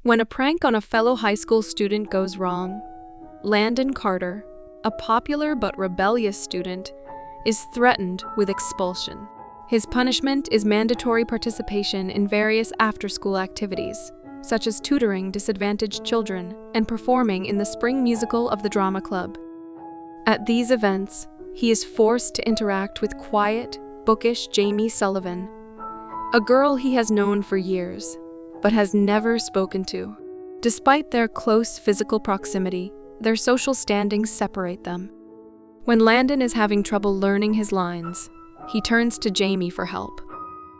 When a prank on a fellow high school student goes wrong, Landon Carter, a popular but rebellious student, is threatened with expulsion. His punishment is mandatory participation in various after-school activities, such as tutoring disadvantaged children and performing in the spring musical of the drama club. At these events, he is forced to interact with quiet, bookish Jamie Sullivan, a girl he has known for years, but has never spoken to. Despite their close physical proximity, their social standings separate them. When Landon is having trouble learning his lines, he turns to Jamie for help.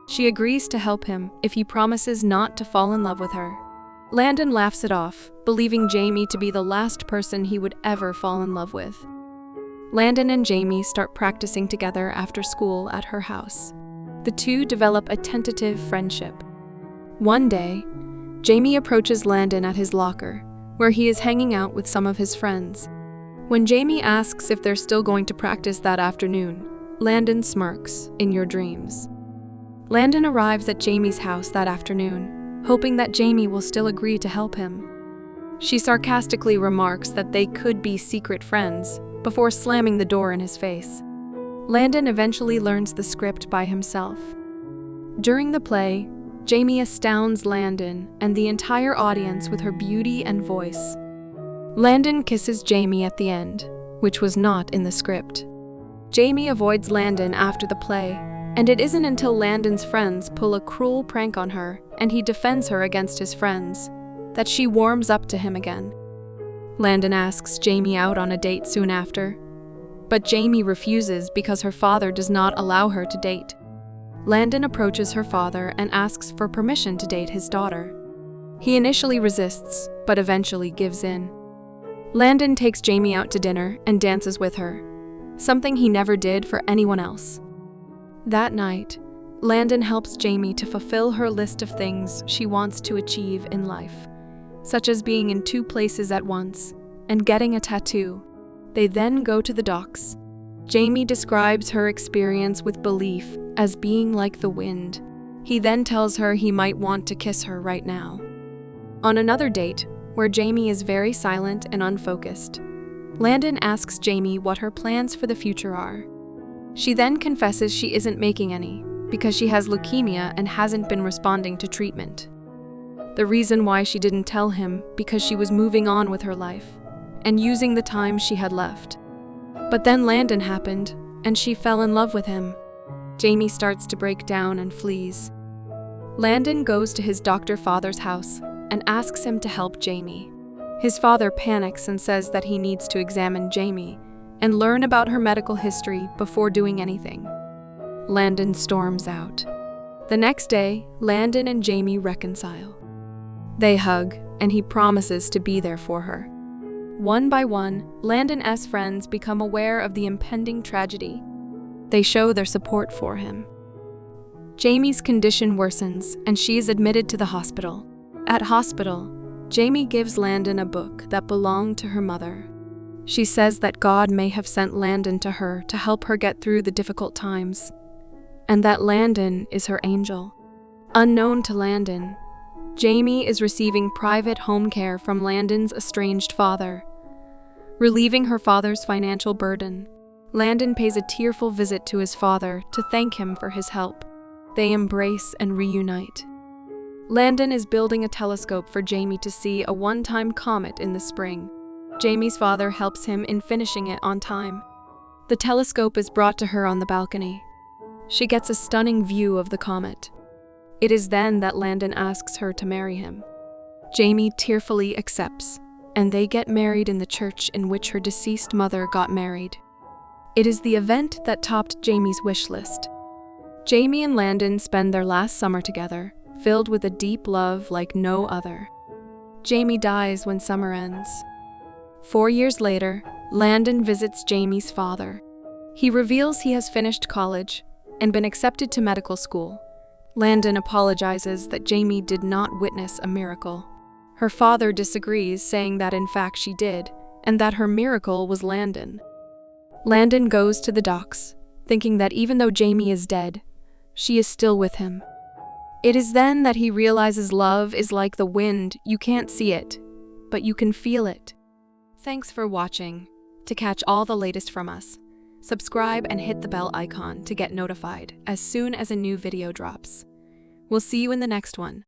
She agrees to help him if he promises not to fall in love with her. Landon laughs it off, believing Jamie to be the last person he would ever fall in love with. Landon and Jamie start practicing together after school at her house. The two develop a tentative friendship. One day, Jamie approaches Landon at his locker, where he is hanging out with some of his friends. When Jamie asks if they're still going to practice that afternoon, Landon smirks, "In your dreams." Landon arrives at Jamie's house that afternoon, hoping that Jamie will still agree to help him. She sarcastically remarks that they could be secret friends, before slamming the door in his face. Landon eventually learns the script by himself. During the play, Jamie astounds Landon and the entire audience with her beauty and voice. Landon kisses Jamie at the end, which was not in the script. Jamie avoids Landon after the play, and it isn't until Landon's friends pull a cruel prank on her and he defends her against his friends that she warms up to him again. Landon asks Jamie out on a date soon after, but Jamie refuses because her father does not allow her to date. Landon approaches her father and asks for permission to date his daughter. He initially resists, but eventually gives in. Landon takes Jamie out to dinner and dances with her, something he never did for anyone else. That night, Landon helps Jamie to fulfill her list of things she wants to achieve in life, such as being in 2 places at once and getting a tattoo. They then go to the docks. Jamie describes her experience with belief as being like the wind. He then tells her he might want to kiss her right now. On another date, where Jamie is very silent and unfocused, Landon asks Jamie what her plans for the future are. She then confesses she isn't making any, because she has leukemia and hasn't been responding to treatment. The reason why she didn't tell him because she was moving on with her life and using the time she had left. But then Landon happened, and she fell in love with him. Jamie starts to break down and flees. Landon goes to his doctor father's house and asks him to help Jamie. His father panics and says that he needs to examine Jamie and learn about her medical history before doing anything. Landon storms out. The next day, Landon and Jamie reconcile. They hug, and he promises to be there for her. One by one, Landon's friends become aware of the impending tragedy. They show their support for him. Jamie's condition worsens, and she is admitted to the hospital. At hospital, Jamie gives Landon a book that belonged to her mother. She says that God may have sent Landon to her to help her get through the difficult times, and that Landon is her angel. Unknown to Landon, Jamie is receiving private home care from Landon's estranged father. Relieving her father's financial burden, Landon pays a tearful visit to his father to thank him for his help. They embrace and reunite. Landon is building a telescope for Jamie to see a one-time comet in the spring. Jamie's father helps him in finishing it on time. The telescope is brought to her on the balcony. She gets a stunning view of the comet. It is then that Landon asks her to marry him. Jamie tearfully accepts, and they get married in the church in which her deceased mother got married. It is the event that topped Jamie's wish list. Jamie and Landon spend their last summer together, filled with a deep love like no other. Jamie dies when summer ends. 4 years later, Landon visits Jamie's father. He reveals he has finished college and been accepted to medical school. Landon apologizes that Jamie did not witness a miracle. Her father disagrees, saying that in fact she did, and that her miracle was Landon. Landon goes to the docks, thinking that even though Jamie is dead, she is still with him. It is then that he realizes love is like the wind. You can't see it, but you can feel it. Thanks for watching. To catch all the latest from us, subscribe and hit the bell icon to get notified as soon as a new video drops. We'll see you in the next one.